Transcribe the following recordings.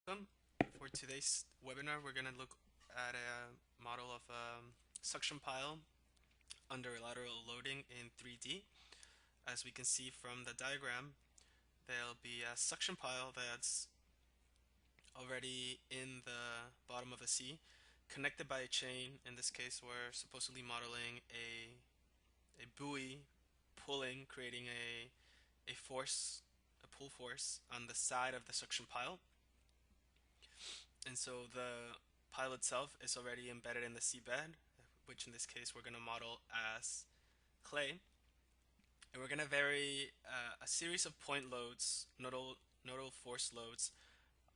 welcome. For today's webinar, we're going to look at a model of a suction pile under lateral loading in 3D. As we can see from the diagram, there'll be a suction pile that's already in the bottom of the sea, connected by a chain. In this case, we're supposedly modeling a buoy pulling, creating a force, a pull force on the side of the suction pile. And so the pile itself is already embedded in the seabed, which in this case we're going to model as clay. And we're going to vary a series of point loads, nodal force loads,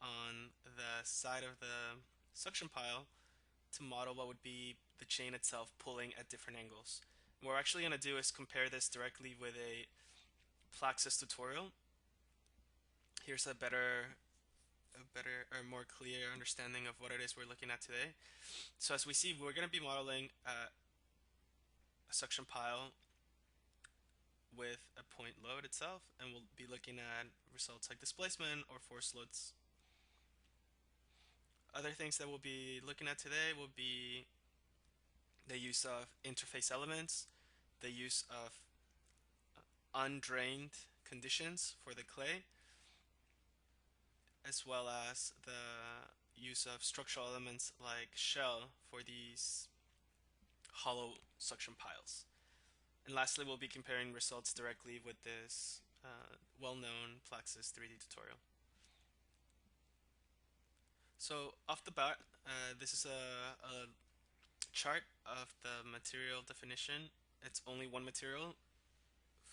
on the side of the suction pile to model what would be the chain itself pulling at different angles. And what we're actually going to do is compare this directly with a Plaxis tutorial. Here's a better or more clear understanding of what it is we're looking at today. So as we see, we're going to be modeling a suction pile with a point load itself, and we'll be looking at results like displacement or force loads. Other things that we'll be looking at today will be the use of interface elements, the use of undrained conditions for the clay, as well as the use of structural elements like shell for these hollow suction piles. And lastly, we'll be comparing results directly with this well-known Plaxis 3D tutorial. So off the bat, this is a chart of the material definition. It's only one material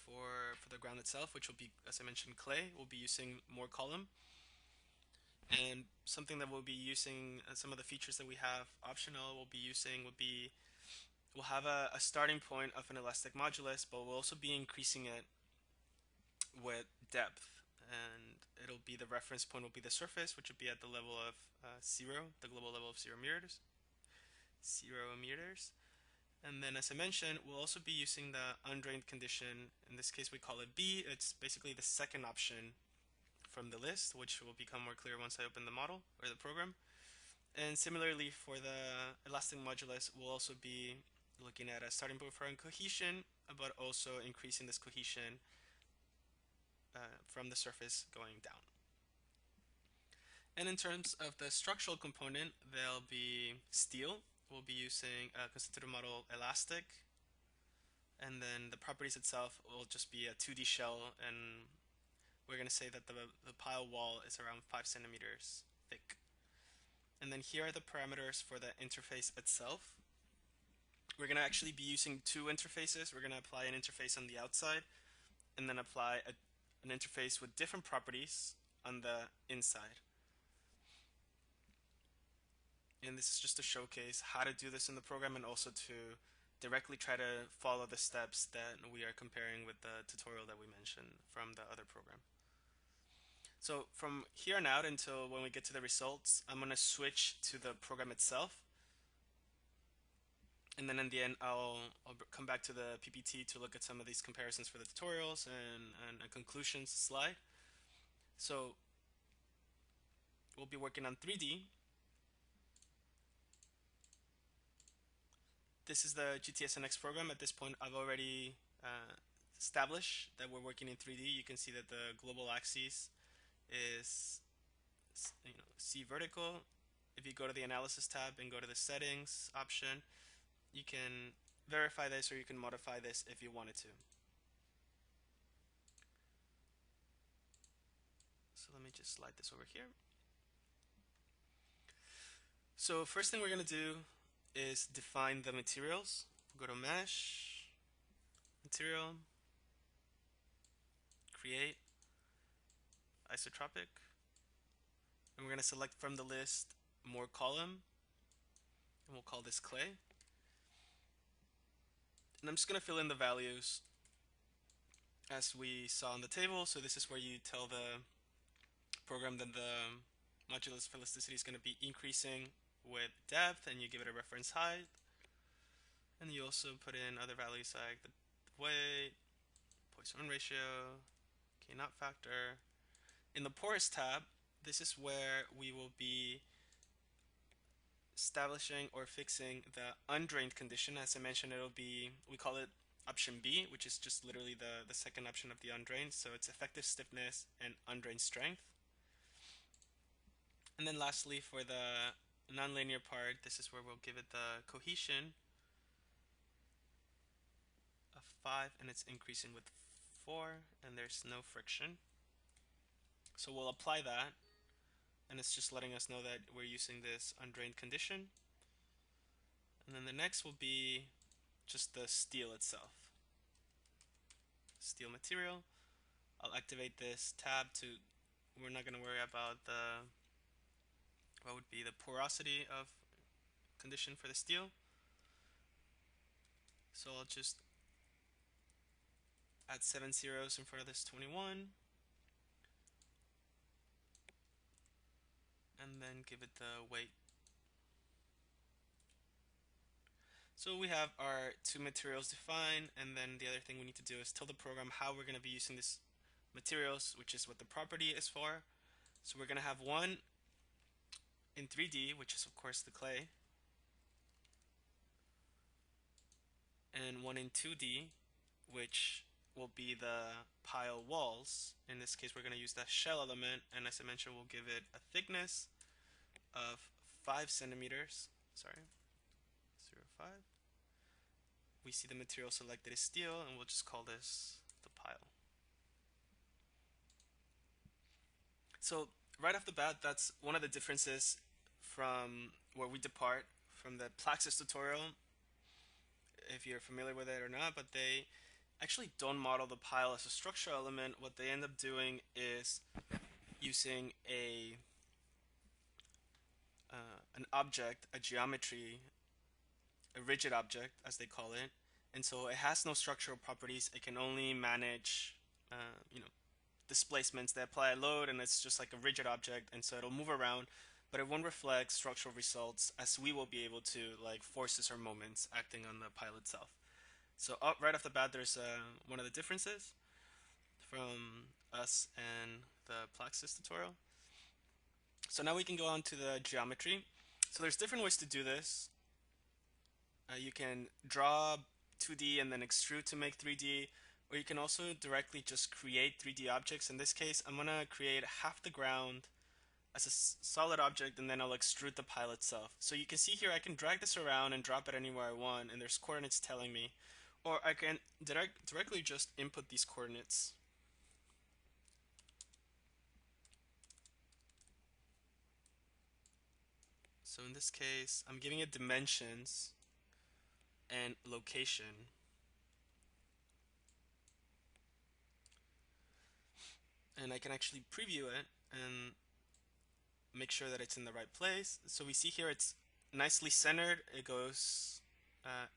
for the ground itself, which will be, as I mentioned, clay. We'll be using more column. And something that we'll be using, some of the features that we have optional we'll be using would be, we'll have a starting point of an elastic modulus, but we'll also be increasing it with depth. And it'll be, the reference point will be the surface, which would be at the level of 0, the global level of 0 meters. 0 meters. And then, as I mentioned, we'll also be using the undrained condition. In this case, we call it B. It's basically the second option from the list, which will become more clear once I open the model or the program. And similarly for the elastic modulus, we'll also be looking at a starting point for cohesion, but also increasing this cohesion from the surface going down. And in terms of the structural component, there'll be steel. We'll be using a constitutive model elastic, and then the properties itself will just be a 2D shell, and we're going to say that the pile wall is around 5 centimeters thick. And then here are the parameters for the interface itself. We're going to actually be using two interfaces. We're going to apply an interface on the outside and then apply an interface with different properties on the inside. And this is just to showcase how to do this in the program and also to directly try to follow the steps that we are comparing with the tutorial that we mentioned from the other program. So from here on out until when we get to the results, I'm going to switch to the program itself. And then in the end, I'll come back to the PPT to look at some of these comparisons for the tutorials and a conclusions slide. So we'll be working on 3D. This is the GTS NX program. At this point, I've already established that we're working in 3D. You can see that the global axis is C vertical. If you go to the analysis tab and go to the settings option, you can verify this or you can modify this if you wanted to. So let me just slide this over here. So first thing we're going to do is define the materials. Go to mesh, material, create, isotropic, and we're going to select from the list more column, and we'll call this clay. And I'm just going to fill in the values as we saw on the table. So this is where you tell the program that the modulus for elasticity is going to be increasing with depth, and you give it a reference height. And you also put in other values like the weight, Poisson ratio, K naught factor. In the porous tab, this is where we will be establishing or fixing the undrained condition. As I mentioned, it'll be, we call it option B, which is just literally the second option of the undrained. So it's effective stiffness and undrained strength. And then lastly, for the nonlinear part, this is where we'll give it the cohesion of 5, and it's increasing with 4, and there's no friction. So we'll apply that, and it's just letting us know that we're using this undrained condition. And then the next will be just the steel itself. Steel material. I'll activate this tab to, we're not going to worry about the, what would be the porosity of condition for the steel. So I'll just add 7 zeros in front of this 21. And then give it the weight. So we have our two materials defined, and then the other thing we need to do is tell the program how we're going to be using these materials, which is what the property is for. So we're going to have one in 3D, which is of course the clay, and one in 2D, which will be the pile walls. In this case, we're going to use that shell element, and as I mentioned, we'll give it a thickness of 5 centimeters. Sorry, 0.5. We see the material selected is steel, and we'll just call this the pile. So right off the bat, that's one of the differences from where we depart from the Plaxis tutorial, if you're familiar with it or not, but they actually don't model the pile as a structural element. What they end up doing is using an object, a geometry, a rigid object as they call it, and so it has no structural properties. It can only manage displacements. They apply a load, and it's just like a rigid object, and so it'll move around, but it won't reflect structural results as we will be able to, like forces or moments acting on the pile itself. So right off the bat, there's one of the differences from us and the Plaxis tutorial. So now we can go on to the geometry. So there's different ways to do this. You can draw 2D and then extrude to make 3D, or you can also directly just create 3D objects. In this case, I'm going to create half the ground as a solid object, and then I'll extrude the pile itself. So you can see here I can drag this around and drop it anywhere I want, and there's coordinates telling me. Or I can directly just input these coordinates. So in this case, I'm giving it dimensions and location. And I can actually preview it and make sure that it's in the right place. So we see here it's nicely centered. It goes,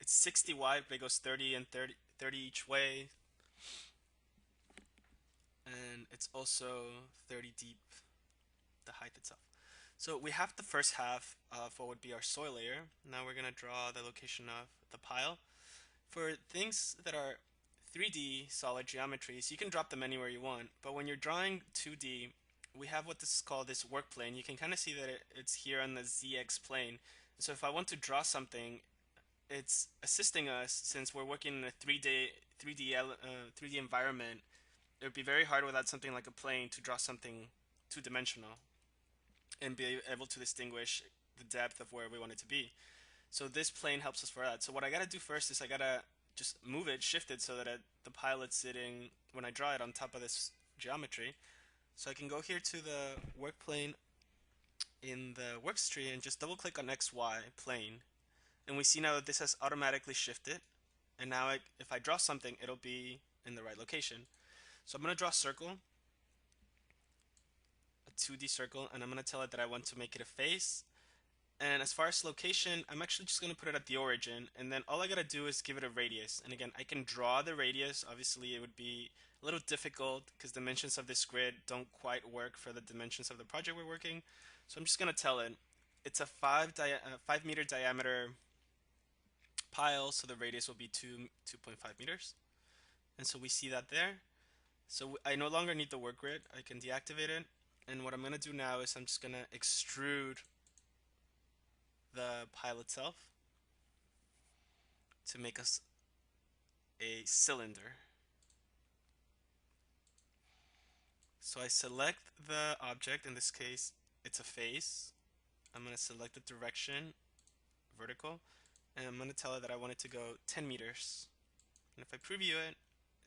it's 60 wide, but it goes 30 and 30 each way. And it's also 30 deep, the height itself. So we have the first half of what would be our soil layer. Now we're going to draw the location of the pile. For things that are 3D solid geometries, you can drop them anywhere you want. But when you're drawing 2D, we have what this is called, this work plane. You can kind of see that it's here on the ZX plane. So if I want to draw something, it's assisting us since we're working in a 3D environment. It would be very hard without something like a plane to draw something two-dimensional and be able to distinguish the depth of where we want it to be. So this plane helps us for that. So what I gotta do first is I gotta just move it, shift it so that the pilot's sitting, when I draw it, on top of this geometry. So I can go here to the work plane in the works tree and just double click on XY plane. And we see now that this has automatically shifted. And now if I draw something, it'll be in the right location. So I'm gonna draw a circle, a 2D circle, and I'm gonna tell it that I want to make it a face. And as far as location, I'm actually just going to put it at the origin, and then all I got to do is give it a radius. And again, I can draw the radius. Obviously, it would be a little difficult because dimensions of this grid don't quite work for the dimensions of the project we're working. So I'm just going to tell it it's a 5 meter diameter pile, so the radius will be 2.5 meters. And so we see that there. So I no longer need the work grid. I can deactivate it. And what I'm going to do now is I'm just going to extrude the pile itself to make us a cylinder. So I select the object, in this case it's a face. I'm going to select the direction, vertical, and I'm going to tell it that I want it to go 10 meters. And if I preview it,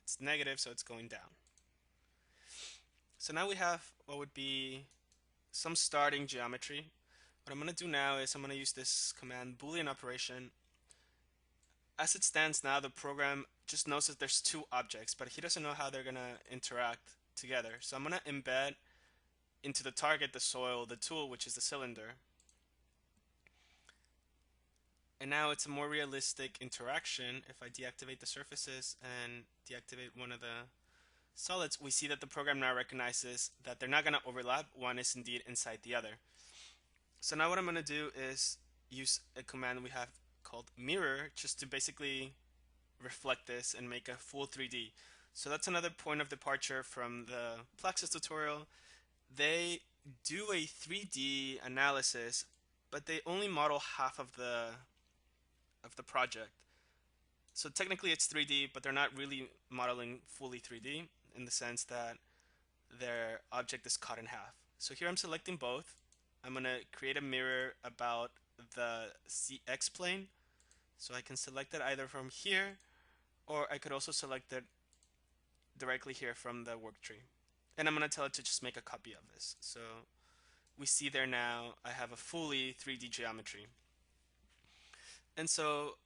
it's negative, so it's going down. So now we have what would be some starting geometry. What I'm going to do now is I'm going to use this command Boolean operation. As it stands now, the program just knows that there's two objects, but he doesn't know how they're going to interact together. So I'm going to embed into the target, the soil, the tool, which is the cylinder. And now it's a more realistic interaction. If I deactivate the surfaces and deactivate one of the solids, we see that the program now recognizes that they're not going to overlap. One is indeed inside the other. So now what I'm going to do is use a command we have called mirror, just to basically reflect this and make a full 3D. So that's another point of departure from the Plaxis tutorial. They do a 3D analysis, but they only model half of the project. So technically it's 3D, but they're not really modeling fully 3D in the sense that their object is cut in half. So here I'm selecting both. I'm going to create a mirror about the CX plane. So I can select it either from here, or I could also select it directly here from the work tree. And I'm going to tell it to just make a copy of this. So we see there now I have a fully 3D geometry. And so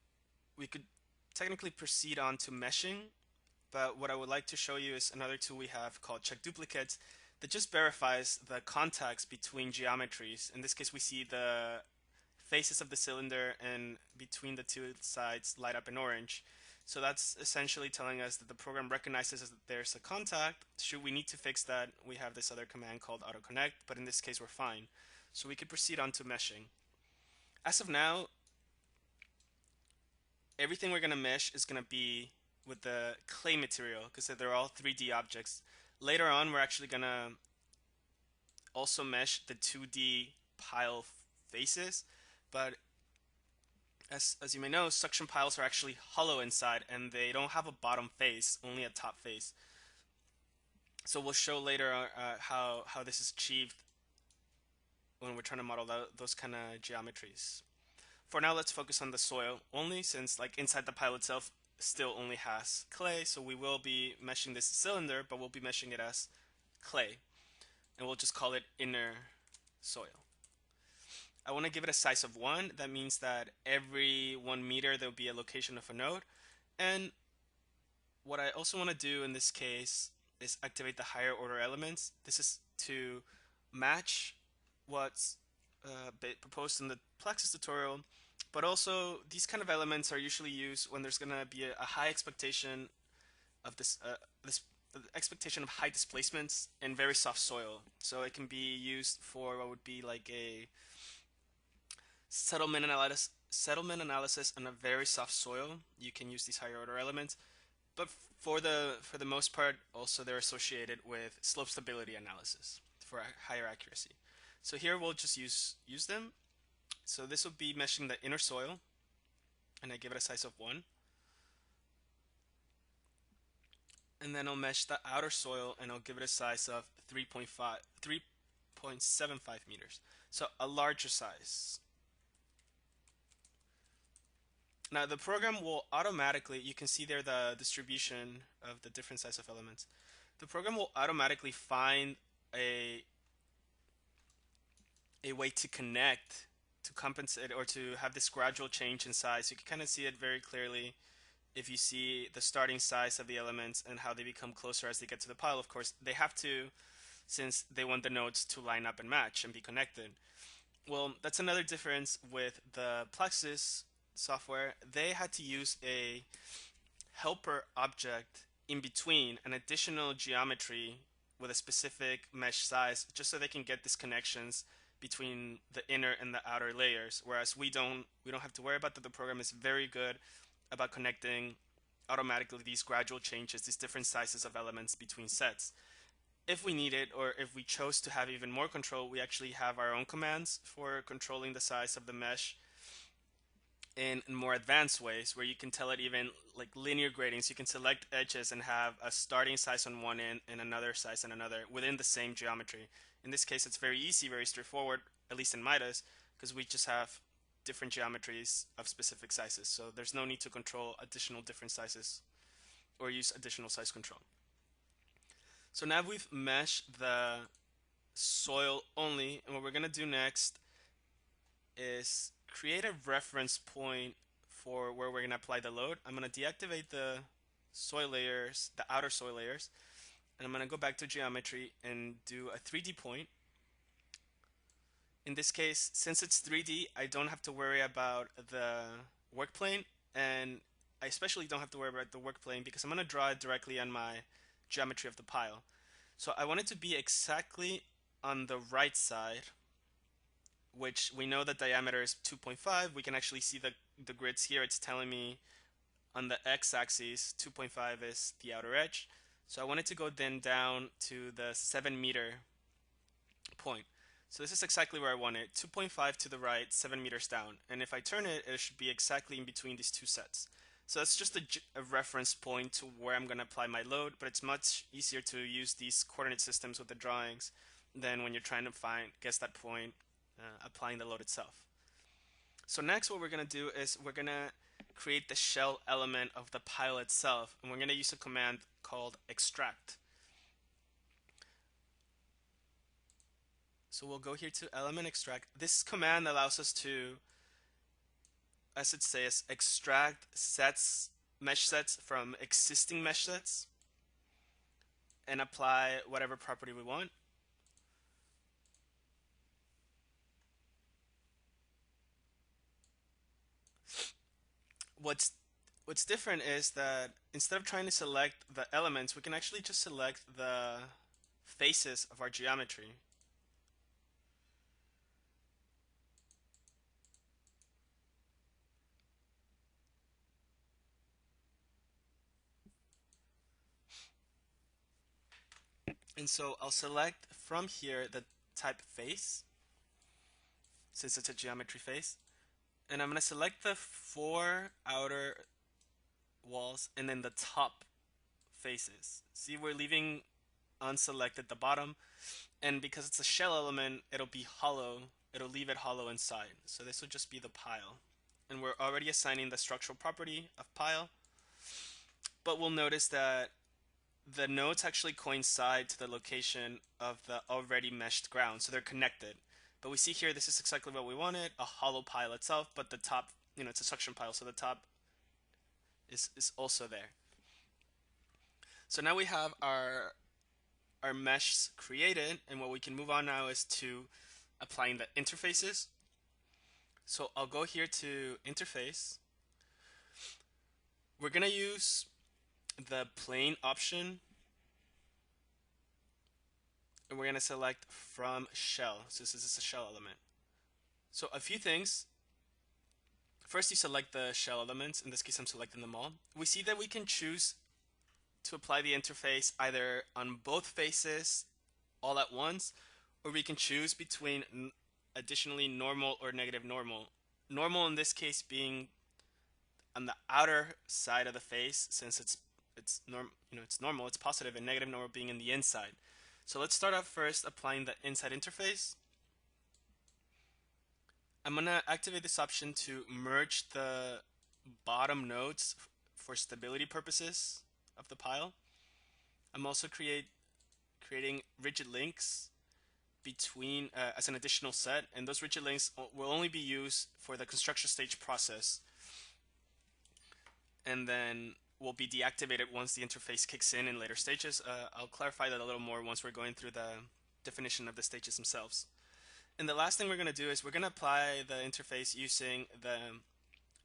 we could technically proceed on to meshing, but what I would like to show you is another tool we have called check duplicates that just verifies the contacts between geometries. In this case, we see the faces of the cylinder and between the two sides light up in orange. So that's essentially telling us that the program recognizes that there's a contact. Should we need to fix that, we have this other command called autoconnect, but in this case we're fine. So we could proceed on to meshing. As of now, everything we're going to mesh is going to be with the clay material because they're all 3D objects. Later on, we're actually going to also mesh the 2D pile faces, but as you may know, suction piles are actually hollow inside and they don't have a bottom face, only a top face. So we'll show later how this is achieved when we're trying to model those kind of geometries. For now, let's focus on the soil only, since like inside the pile itself still only has clay, so we will be meshing this cylinder, but we'll be meshing it as clay, and we'll just call it inner soil. I want to give it a size of 1. That means that every 1 meter there will be a location of a node. And what I also want to do in this case is activate the higher order elements. This is to match what's proposed in the Plaxis tutorial, but also these kind of elements are usually used when there's going to be a high expectation of this expectation of high displacements in very soft soil. So it can be used for what would be like a settlement analysis on a very soft soil. You can use these higher order elements, but for the most part, also they're associated with slope stability analysis for a higher accuracy. So here we'll just use them. So this will be meshing the inner soil, and I give it a size of 1. And then I'll mesh the outer soil, and I'll give it a size of 3.75 meters. So a larger size. Now the program will automatically, you can see there the distribution of the different size of elements. The program will automatically find a way to connect, to compensate, or to have this gradual change in size. You can kind of see it very clearly if you see the starting size of the elements and how they become closer as they get to the pile. Of course, they have to, since they want the nodes to line up and match and be connected. Well, that's another difference with the Plaxis software. They had to use a helper object in between, an additional geometry with a specific mesh size, just so they can get these connections between the inner and the outer layers, whereas we don't have to worry about that. The program is very good about connecting automatically these gradual changes, these different sizes of elements between sets. if we need it, or if we chose to have even more control, we actually have our own commands for controlling the size of the mesh in more advanced ways, where you can tell it even like linear gradings. You can select edges and have a starting size on one end and another size on another within the same geometry. In this case, it's very easy, very straightforward, at least in Midas, because we just have different geometries of specific sizes. So there's no need to control additional different sizes or use additional size control. So now we've meshed the soil only, and what we're gonna do next is create a reference point for where we're gonna apply the load. I'm gonna deactivate the soil layers, the outer soil layers, and I'm gonna go back to geometry and do a 3D point. In this case, since it's 3D, I don't have to worry about the work plane, and I especially don't have to worry about the work plane because I'm gonna draw it directly on my geometry of the pile. So I want it to be exactly on the right side, which we know the diameter is 2.5. We can actually see the grids here. It's telling me on the x-axis 2.5 is the outer edge. So I want it to go then down to the 7-meter point. So this is exactly where I want it, 2.5 to the right, 7 meters down. And if I turn it, it should be exactly in between these two sets. So that's just a reference point to where I'm going to apply my load, but it's much easier to use these coordinate systems with the drawings than when you're trying to guess that point applying the load itself. So next what we're going to do is we're going to create the shell element of the pile itself, and we're going to use a command called extract. So we'll go here to element extract. This command allows us to, as it says, extract mesh sets from existing mesh sets and apply whatever property we want. What's different is that instead of trying to select the elements, we can actually just select the faces of our geometry. And so I'll select from here the type face, since it's a geometry face. And I'm going to select the 4 outer walls and then the top faces. See, we're leaving unselected the bottom, and because it's a shell element, it'll be hollow. It'll leave it hollow inside. So this will just be the pile. And we're already assigning the structural property of pile, but we'll notice that the nodes actually coincide to the location of the already meshed ground, so they're connected. But we see here, this is exactly what we wanted, a hollow pile itself, but the top, it's a suction pile, so the top is also there. So now we have our mesh created, and what we can move on now is to applying the interfaces. So I'll go here to interface. We're gonna use the plane option, and we're going to select from shell, since this is a shell element. So a few things. First, you select the shell elements. In this case, I'm selecting them all. We see that we can choose to apply the interface either on both faces all at once, or we can choose between additionally normal or negative normal. Normal in this case being on the outer side of the face, since it's normal, it's positive, and negative normal being in the inside. So let's start off first applying the inside interface. I'm going to activate this option to merge the bottom nodes for stability purposes of the pile. I'm also creating rigid links between as an additional set, and those rigid links will only be used for the construction stage process, and then will be deactivated once the interface kicks in later stages. I'll clarify that a little more once we're going through the definition of the stages themselves. And the last thing we're going to do is we're going to apply the interface using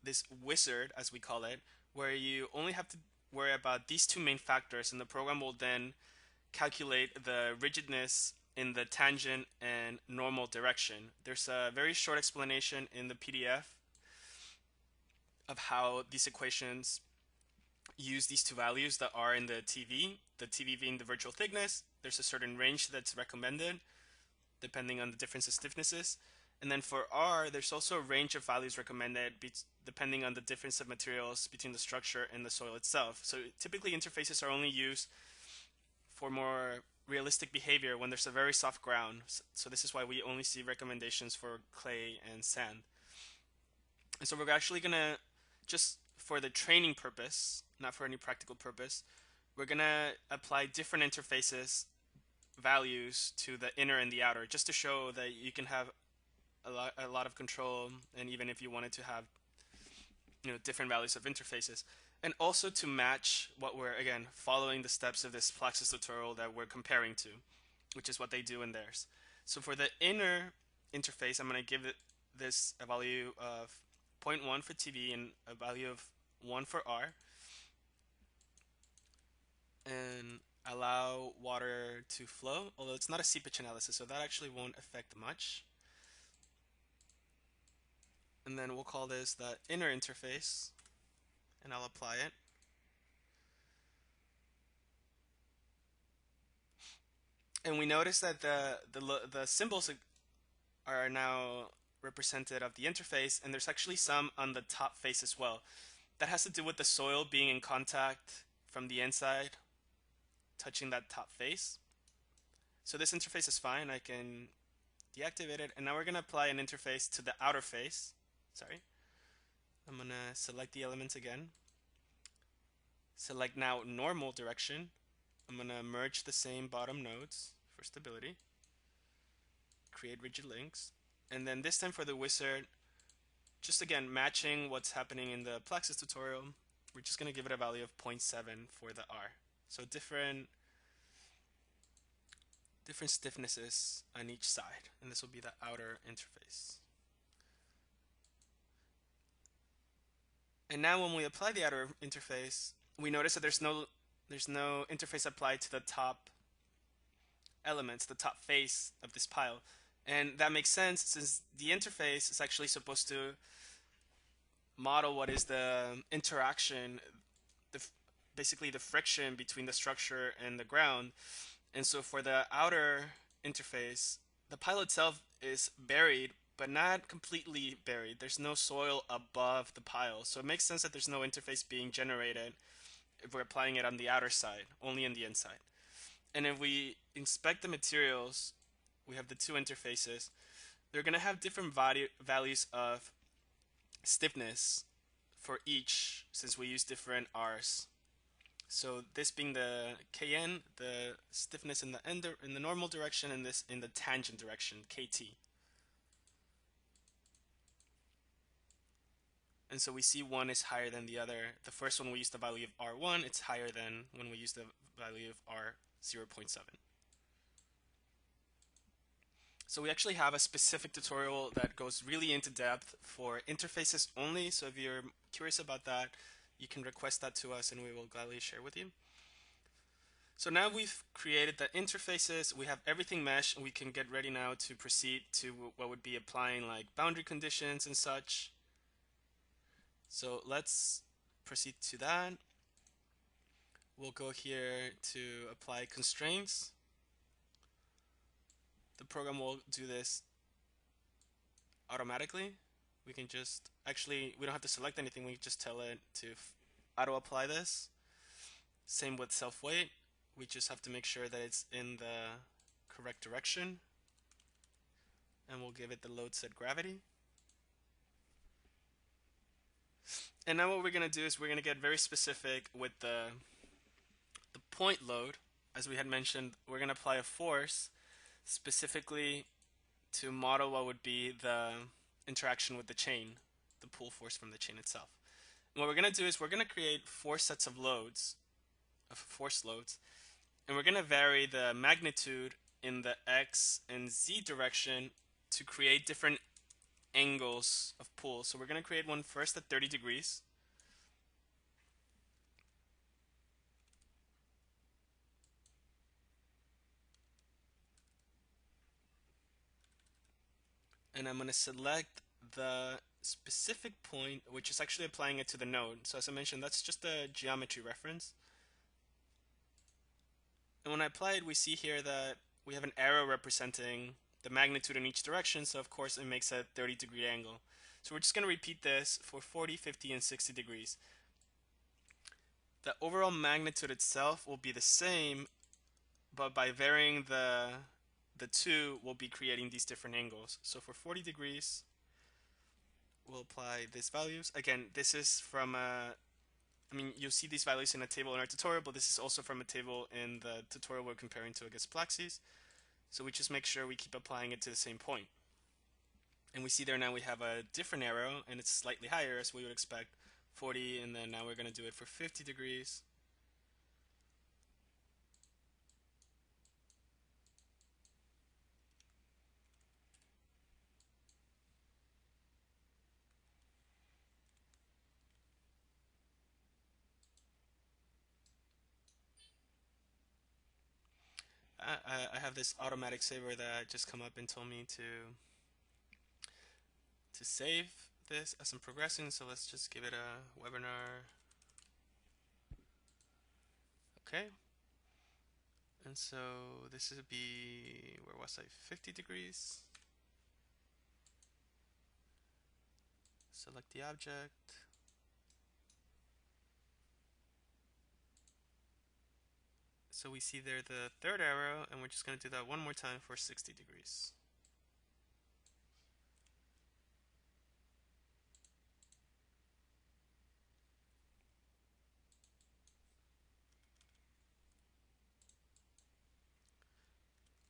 this wizard, as we call it, where you only have to worry about these two main factors, and the program will then calculate the rigidness in the tangent and normal direction. There's a very short explanation in the PDF of how these equations use these two values that are in the TV being the virtual thickness. There's a certain range that's recommended depending on the difference of stiffnesses. And then for R, there's also a range of values recommended depending on the difference of materials between the structure and the soil itself. So typically interfaces are only used for more realistic behavior when there's a very soft ground. So this is why we only see recommendations for clay and sand. And so we're actually gonna, just for the training purpose, not for any practical purpose, we're gonna apply different interfaces values to the inner and the outer, just to show that you can have a lot of control, and even if you wanted to have different values of interfaces, and also to match what we're again following the steps of this Plaxis tutorial that we're comparing to, which is what they do in theirs. So for the inner interface, I'm going to give this a value of 0.1 for TV and a value of 1 for R, and allow water to flow, although it's not a seepage analysis, so that actually won't affect much. And then we'll call this the inner interface, and I'll apply it. And we notice that the symbols are now represented of the interface, and there's actually some on the top face as well. That has to do with the soil being in contact from the inside, touching that top face. So this interface is fine. I can deactivate it, and now we're going to apply an interface to the outer face. Sorry. I'm going to select the elements again. Select now normal direction. I'm going to merge the same bottom nodes for stability. Create rigid links. And then this time for the wizard, just again matching what's happening in the Plaxis tutorial, we're just going to give it a value of 0.7 for the R. So different stiffnesses on each side, and this will be the outer interface. And now when we apply the outer interface, we notice that there's no interface applied to the top elements, the top face of this pile. And that makes sense, since the interface is actually supposed to model what is the interaction, basically the friction between the structure and the ground. And so for the outer interface, the pile itself is buried, but not completely buried. There's no soil above the pile. So it makes sense that there's no interface being generated if we're applying it on the outer side, only on the inside. And if we inspect the materials, we have the two interfaces. They're going to have different values of stiffness for each, since we use different R's. So this being the Kn, the stiffness in the normal direction, and this in the tangent direction, Kt. And so we see one is higher than the other. The first one we use the value of R1, it's higher than when we use the value of R0.7. So we actually have a specific tutorial that goes really into depth for interfaces only. So if you're curious about that, you can request that to us and we will gladly share with you. So now we've created the interfaces, we have everything meshed, and we can get ready now to proceed to what would be applying like boundary conditions and such. So let's proceed to that. We'll go here to apply constraints. The program will do this automatically. We can just, actually, we don't have to select anything. We just tell it to auto apply this. Same with self weight. We just have to make sure that it's in the correct direction. And we'll give it the load set gravity. And now what we're going to do is we're going to get very specific with the point load. As we had mentioned, we're going to apply a force specifically to model what would be the interaction with the chain, the pull force from the chain itself. And what we're going to do is we're going to create 4 sets of loads, of force loads, and we're going to vary the magnitude in the X and Z direction to create different angles of pull. So we're going to create one first at 30 degrees. And I'm going to select the specific point, which is actually applying it to the node. So as I mentioned, that's just a geometry reference. And when I apply it, we see here that we have an arrow representing the magnitude in each direction. So of course it makes a 30-degree angle. So we're just going to repeat this for 40, 50, and 60 degrees. The overall magnitude itself will be the same, but by varying the two, we'll be creating these different angles. So for 40 degrees, we'll apply these values. Again, this is from you'll see these values in a table in our tutorial, but this is also from a table in the tutorial we're comparing to against Plaxis. So we just make sure we keep applying it to the same point. And we see there now we have a different arrow, and it's slightly higher as we would expect, 40, and then now we're going to do it for 50 degrees. I have this automatic saver that just come up and told me to save this as I'm progressing, so let's just give it a webinar. Okay. And so this would be, where was I, 50 degrees. Select the object. So we see there the third arrow, and we're just going to do that one more time for 60 degrees.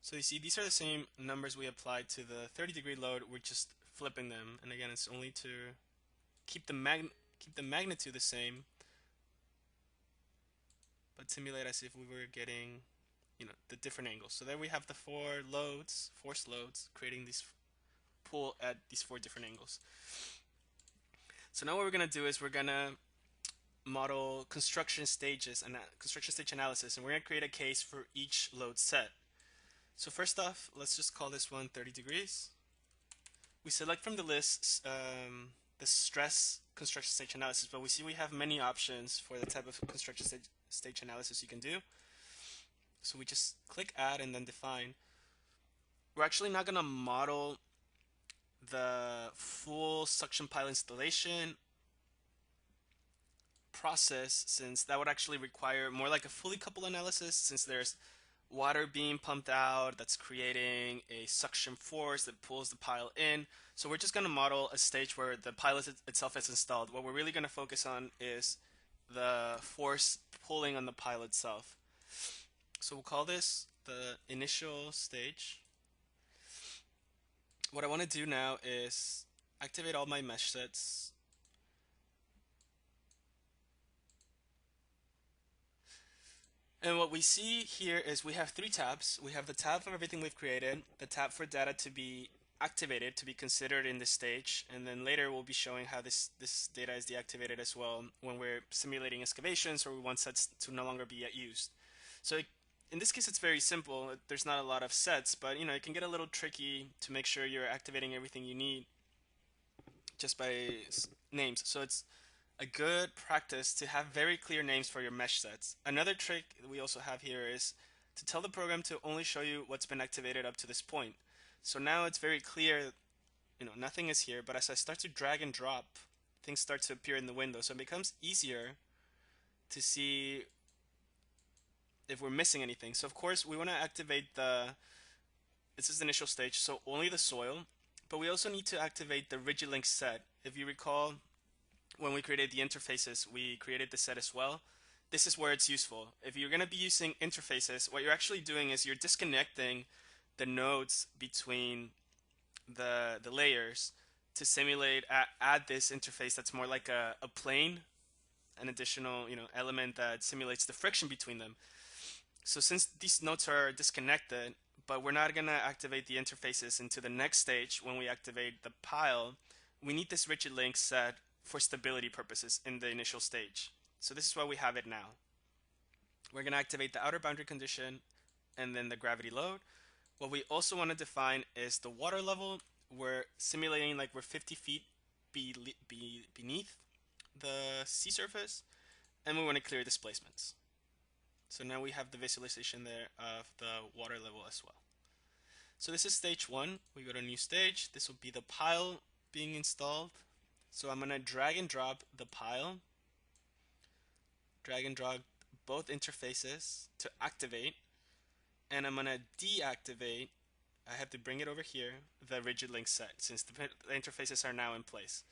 So you see these are the same numbers we applied to the 30-degree load, we're just flipping them. And again, it's only to keep the magnitude the same, but simulate as if we were getting, the different angles. So there we have the four loads, force loads, creating this pull at these four different angles. So now what we're going to do is we're going to model construction stage analysis, and we're going to create a case for each load set. So first off, let's just call this one 30 degrees. We select from the list the stress construction stage analysis, but we see we have many options for the type of construction stage analysis you can do. So we just click add and then define. We're actually not going to model the full suction pile installation process, since that would actually require more like a fully coupled analysis, since there's water being pumped out that's creating a suction force that pulls the pile in. So we're just going to model a stage where the pile itself is installed. What we're really going to focus on is the force pulling on the pile itself. So we'll call this the initial stage. What I want to do now is activate all my mesh sets. And what we see here is we have three tabs. We have the tab for everything we've created, the tab for data to be activated, to be considered in this stage, and then later we'll be showing how this data is deactivated as well when we're simulating excavations or we want sets to no longer be used. So in this case it's very simple. There's not a lot of sets, but it can get a little tricky to make sure you're activating everything you need just by names. So it's a good practice to have very clear names for your mesh sets. Another trick that we also have here is to tell the program to only show you what's been activated up to this point. So now it's very clear, nothing is here, but as I start to drag and drop, things start to appear in the window. So it becomes easier to see if we're missing anything. So of course we want to activate this is the initial stage, so only the soil, but we also need to activate the rigid link set. If you recall, when we created the interfaces, we created the set as well. This is where it's useful. If you're going to be using interfaces, what you're actually doing is you're disconnecting the nodes between the layers to simulate, add this interface that's more like a plane, an additional element that simulates the friction between them. So since these nodes are disconnected, but we're not going to activate the interfaces into the next stage when we activate the pile, we need this rigid link set for stability purposes in the initial stage. So this is why we have it now. We're going to activate the outer boundary condition and then the gravity load. What we also want to define is the water level. We're simulating like we're 50 feet beneath the sea surface, and we want to clear displacements. So now we have the visualization there of the water level as well. So this is stage 1. We go to new stage. This will be the pile being installed. So I'm going to drag and drop the pile, drag and drop both interfaces to activate, and I'm going to deactivate. I have to bring it over here, the rigid link set, since the interfaces are now in place.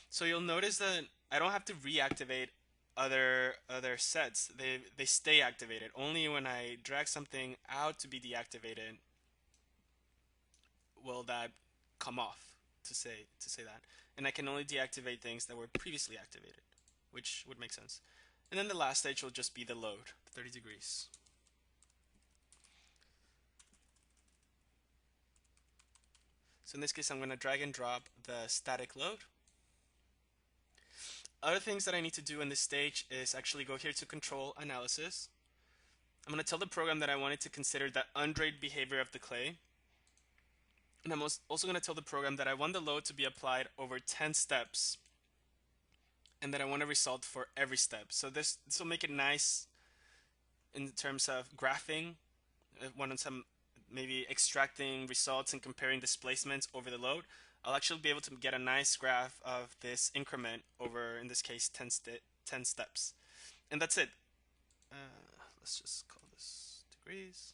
So you'll notice that I don't have to reactivate other sets. They stay activated. Only when I drag something out to be deactivated will that come off, to say that. And I can only deactivate things that were previously activated, which would make sense. And then the last stage will just be the load, 30 degrees. So in this case, I'm going to drag and drop the static load. Other things that I need to do in this stage is actually go here to control analysis. I'm going to tell the program that I want it to consider the undrained behavior of the clay. And I'm also going to tell the program that I want the load to be applied over 10 steps, and that I want a result for every step. So this will make it nice in terms of graphing. When I'm maybe extracting results and comparing displacements over the load, I'll actually be able to get a nice graph of this increment over, in this case, 10 steps. And that's it. Let's just call this degrees.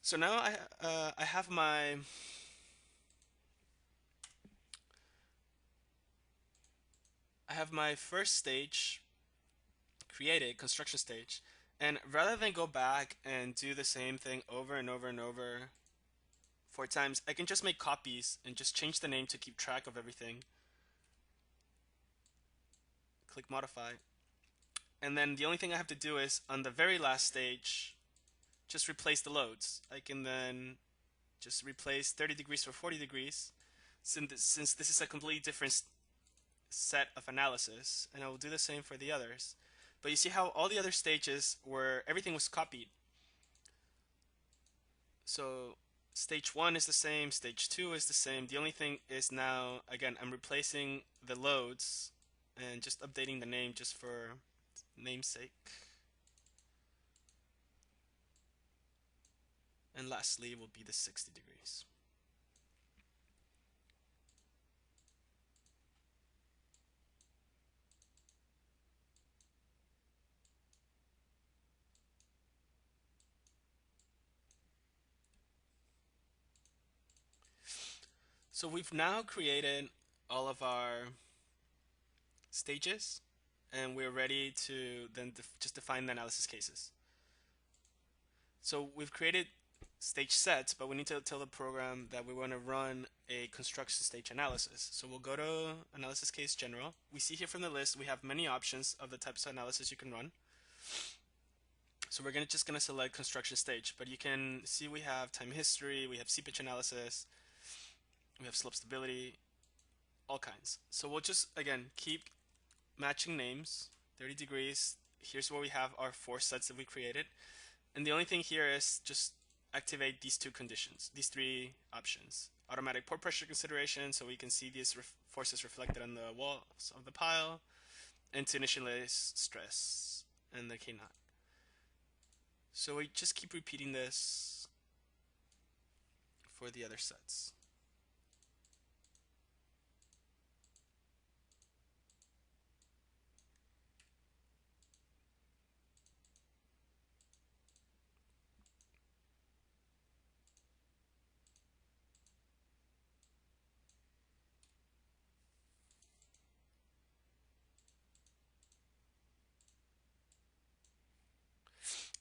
So now I have my first stage created, construction stage, and rather than go back and do the same thing over and over and over 4 times, I can just make copies and just change the name to keep track of everything. Click modify. And then the only thing I have to do is, on the very last stage, just replace the loads. I can then just replace 30 degrees for 40 degrees, since this is a completely different set of analysis, and I will do the same for the others. But you see how all the other stages where everything was copied. So stage 1 is the same, stage 2 is the same. The only thing is now, again, I'm replacing the loads and just updating the name just for namesake. And lastly will be the 60 degrees. So we've now created all of our stages, and we're ready to then just define the analysis cases. So we've created stage sets, but we need to tell the program that we want to run a construction stage analysis. So we'll go to analysis case general. We see here from the list we have many options of the types of analysis you can run. So we're just going to select construction stage, but you can see we have time history, we have seepage analysis, we have slope stability, all kinds. So we'll just, again, keep matching names, 30 degrees. Here's where we have our 4 sets that we created. And the only thing here is just activate these 2 conditions, these 3 options. Automatic pore pressure consideration, so we can see these forces reflected on the walls of the pile, and to initialize stress and the K0. So we just keep repeating this for the other sets.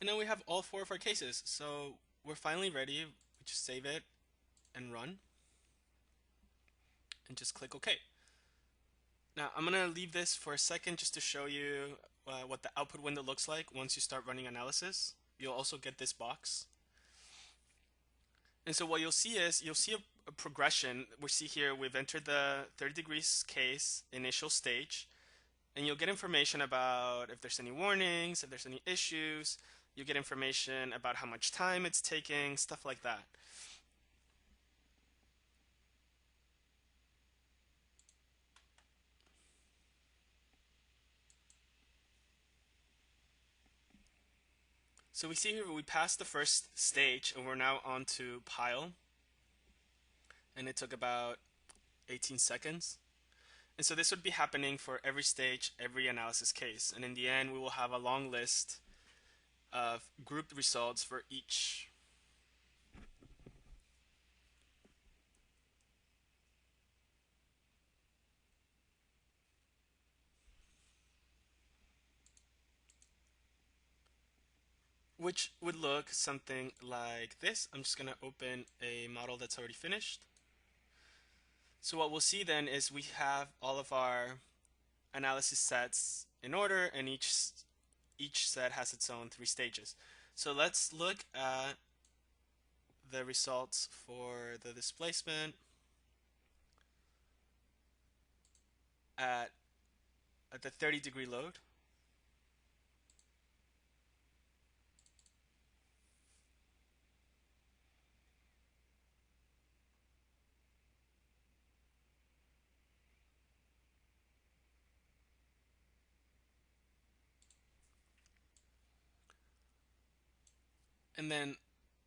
And now we have all 4 of our cases. So we're finally ready. We just save it and run. And just click OK. Now I'm going to leave this for a second just to show you what the output window looks like once you start running analysis. You'll also get this box. And so what you'll see is, you'll see a progression. We see here we've entered the 30 degrees case initial stage. And you'll get information about if there's any warnings, if there's any issues. You get information about how much time it's taking, stuff like that. So we see here we passed the first stage and we're now on to pile, and it took about 18 seconds. And so this would be happening for every stage, every analysis case. And in the end, we will have a long list of grouped results for each. Which would look something like this. I'm just going to open a model that's already finished. So what we'll see then is we have all of our analysis sets in order, and each set has its own 3 stages. So let's look at the results for the displacement at the 30-degree load. And then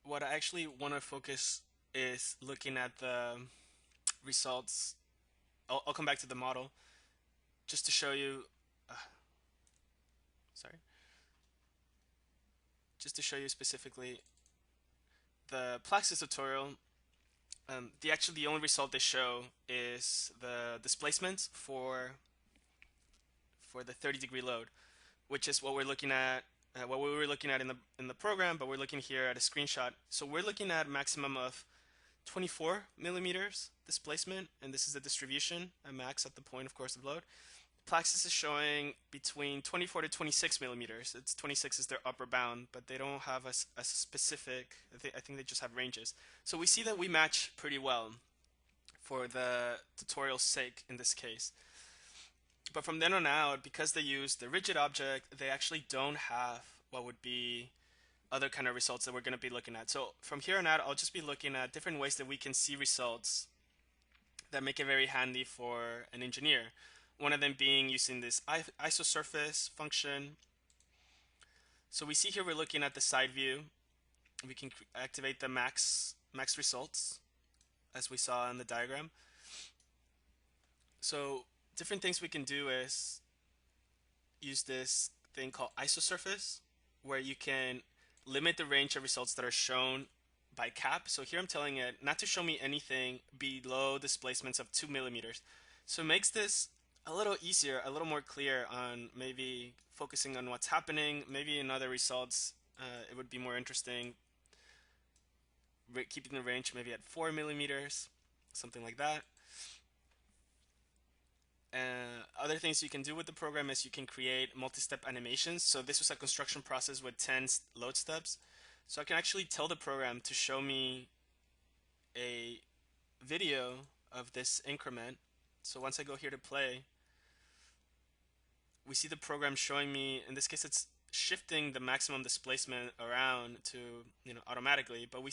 what I actually want to focus is looking at the results. I'll come back to the model just to show you, just to show you specifically the Plaxis tutorial. The only result they show is the displacement for the 30-degree load, which is what we're looking at. What we were looking at in the program, but we're looking here at a screenshot. So we're looking at a maximum of 24 millimeters displacement, and this is the distribution, a max at the point, of course, of load. Plaxis is showing between 24 to 26 millimeters. 26 is their upper bound, but they don't have a specific. I think they just have ranges. So we see that we match pretty well for the tutorial's sake in this case. But from then on out, because they use the rigid object, they actually don't have what would be other kind of results that we're going to be looking at. So from here on out, I'll just be looking at different ways that we can see results that make it very handy for an engineer. One of them being using this Isosurface function. So we see here we're looking at the side view. We can activate the max results, as we saw in the diagram. So different things we can do is use this thing called Isosurface, where you can limit the range of results that are shown by cap. So here I'm telling it not to show me anything below displacements of 2 millimeters. So it makes this a little easier, a little more clear on maybe focusing on what's happening. Maybe in other results, it would be more interesting keeping the range maybe at 4 millimeters, something like that. Other things you can do with the program is you can create multi-step animations. So this was a construction process with 10 load steps. So I can actually tell the program to show me a video of this increment. So once I go here to play, we see the program showing me, in this case it's shifting the maximum displacement around to, automatically, but we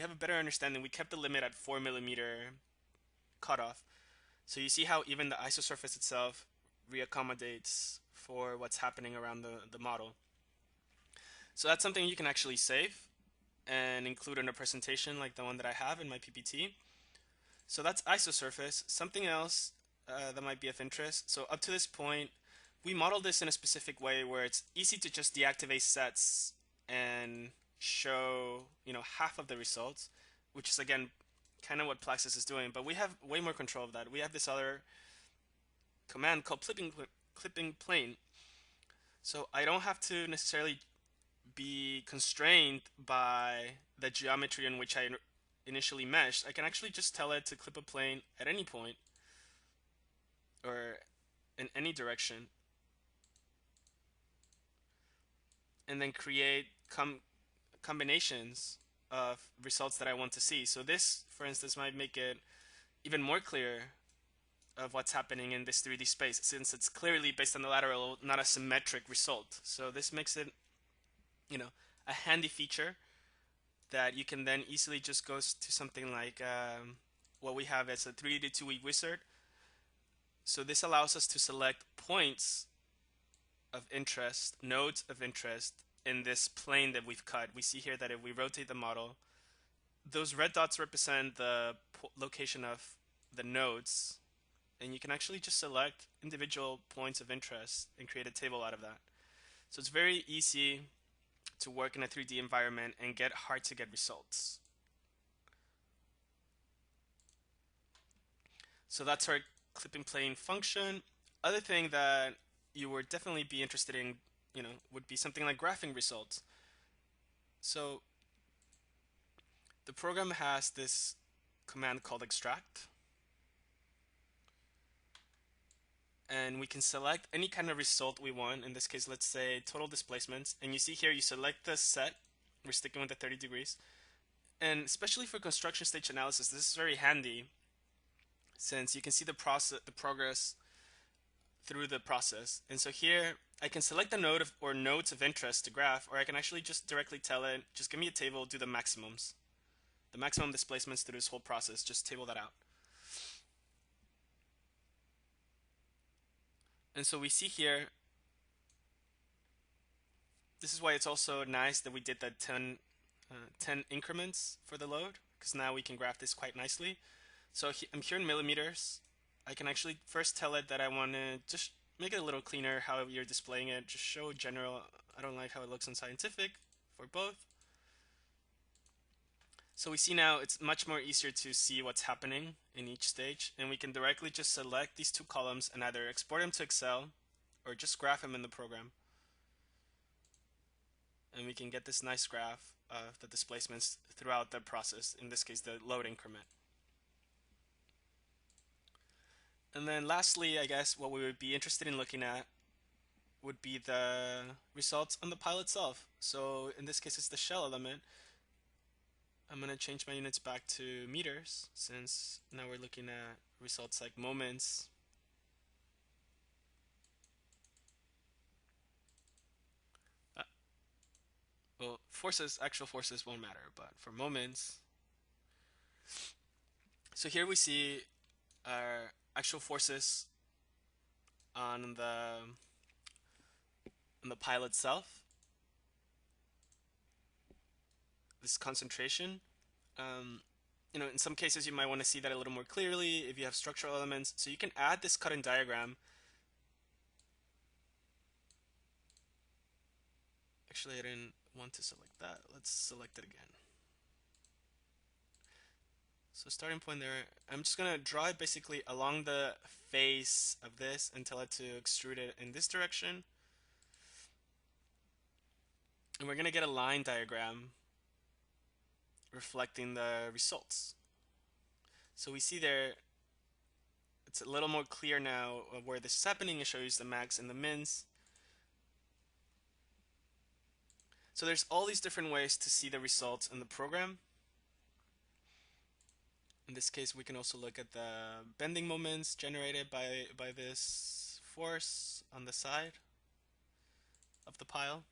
have a better understanding. We kept the limit at 4 millimeter cutoff. So you see how even the isosurface itself reaccommodates for what's happening around the model. So that's something you can actually save and include in a presentation like the one that I have in my PPT. So that's isosurface. Something else that might be of interest. So up to this point, we modeled this in a specific way where it's easy to just deactivate sets and show, half of the results, which is again kind of what Plaxis is doing, but we have way more control of that. We have this other command called clipping plane. So I don't have to necessarily be constrained by the geometry in which I initially meshed. I can actually just tell it to clip a plane at any point or in any direction, and then create combinations of results that I want to see. So this, for instance, might make it even more clear of what's happening in this 3D space, since it's clearly based on the lateral, not a symmetric result. So this makes it, a handy feature that you can then easily just go to something like what we have as a 3D to 2D wizard. So this allows us to select points of interest, nodes of interest, in this plane that we've cut. We see here that if we rotate the model, those red dots represent the location of the nodes, and you can actually just select individual points of interest and create a table out of that. So it's very easy to work in a 3D environment and get hard to get results. So that's our clipping plane function. Other thing that you would definitely be interested in, would be something like graphing results. So the program has this command called extract, and we can select any kind of result we want. In this case, let's say total displacements, and you see here you select the set. We're sticking with the 30 degrees, and especially for construction stage analysis, this is very handy since you can see the progress through the process. And so here I can select the node or nodes of interest to graph, or I can actually just directly tell it, just give me a table, do the maximums, the maximum displacements through this whole process, just table that out. And so we see here, this is why it's also nice that we did the 10 increments for the load, because now we can graph this quite nicely. So I'm here in millimeters. I can actually first tell it that I want to just make it a little cleaner how you're displaying it, just show general. I don't like how it looks in scientific for both. So we see now it's much more easier to see what's happening in each stage, and we can directly just select these two columns and either export them to Excel or just graph them in the program. And we can get this nice graph of the displacements throughout the process, in this case the load increment. And then lastly, I guess what we would be interested in looking at would be the results on the pile itself. So in this case, it's the shell element. I'm going to change my units back to meters, since now we're looking at results like moments. Well, forces, actual forces won't matter, but for moments. So here we see our actual forces on the pile itself. This concentration. In some cases you might want to see that a little more clearly if you have structural elements. So you can add this cut-in diagram. Actually, I didn't want to select that. Let's select it again. So starting point there, I'm just going to draw it basically along the face of this and tell it to extrude it in this direction. And we're going to get a line diagram reflecting the results. So we see there, it's a little more clear now of where this is happening. It shows the max and the mins. So there's all these different ways to see the results in the program. In this case, we can also look at the bending moments generated by this force on the side of the pile.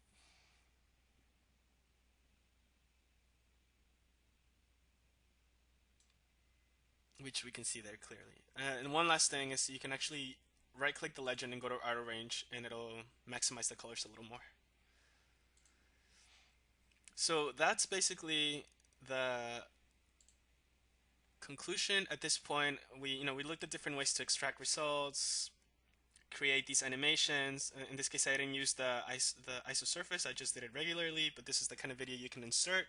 Which we can see there clearly. And one last thing is you can actually right-click the legend and go to auto range, and it'll maximize the colors a little more. So that's basically the conclusion. At this point, we looked at different ways to extract results, create these animations. In this case, I didn't use the Isosurface. I just did it regularly, but this is the kind of video you can insert.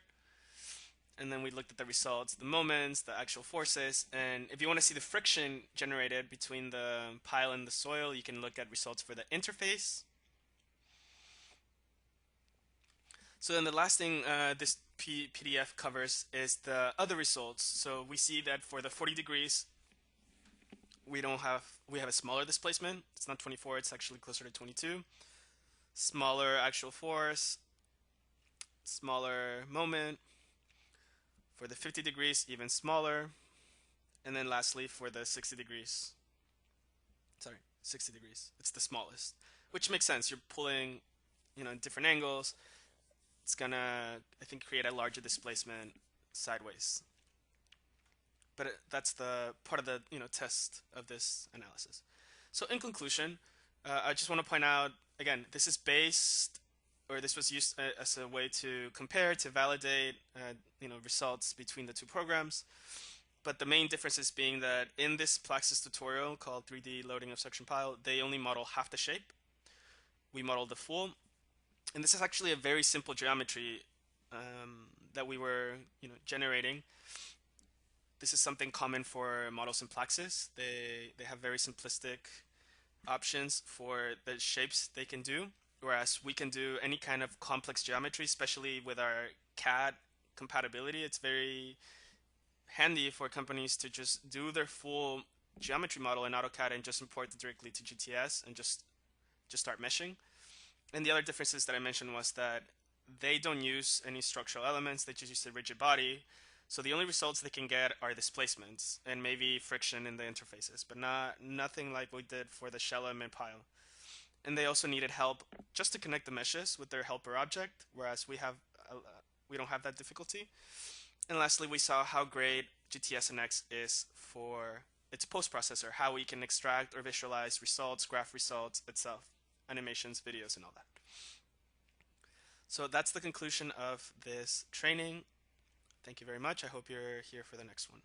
And then we looked at the results, the moments, the actual forces, and if you want to see the friction generated between the pile and the soil, you can look at results for the interface. So then the last thing this PDF covers is the other results. So we see that for the 40 degrees, we have a smaller displacement. It's not 24, it's actually closer to 22. Smaller actual force, smaller moment. For the 50 degrees, even smaller. And then lastly, for the 60 degrees, it's the smallest, which makes sense. You're pulling, different angles. It's gonna, I think, create a larger displacement sideways. But that's the part of the test of this analysis. So in conclusion, I just want to point out, again, this is based or this was used as a way to compare, to validate, results between the two programs. But the main differences being that in this Plaxis tutorial called 3D Loading of Suction Pile, they only model half the shape. We modeled the full, and this is actually a very simple geometry that we were, generating. This is something common for models in Plaxis. They have very simplistic options for the shapes they can do, whereas we can do any kind of complex geometry, especially with our CAD compatibility. It's very handy for companies to just do their full geometry model in AutoCAD and just import it directly to GTS and just start meshing. And the other differences that I mentioned was that they don't use any structural elements, they just use a rigid body. So the only results they can get are displacements and maybe friction in the interfaces, but nothing like we did for the shell element pile. And they also needed help just to connect the meshes with their helper object, whereas we don't have that difficulty. And lastly, we saw how great GTS NX is for its post-processor, how we can extract or visualize results, graph results itself, animations, videos, and all that. So that's the conclusion of this training. Thank you very much. I hope you're here for the next one.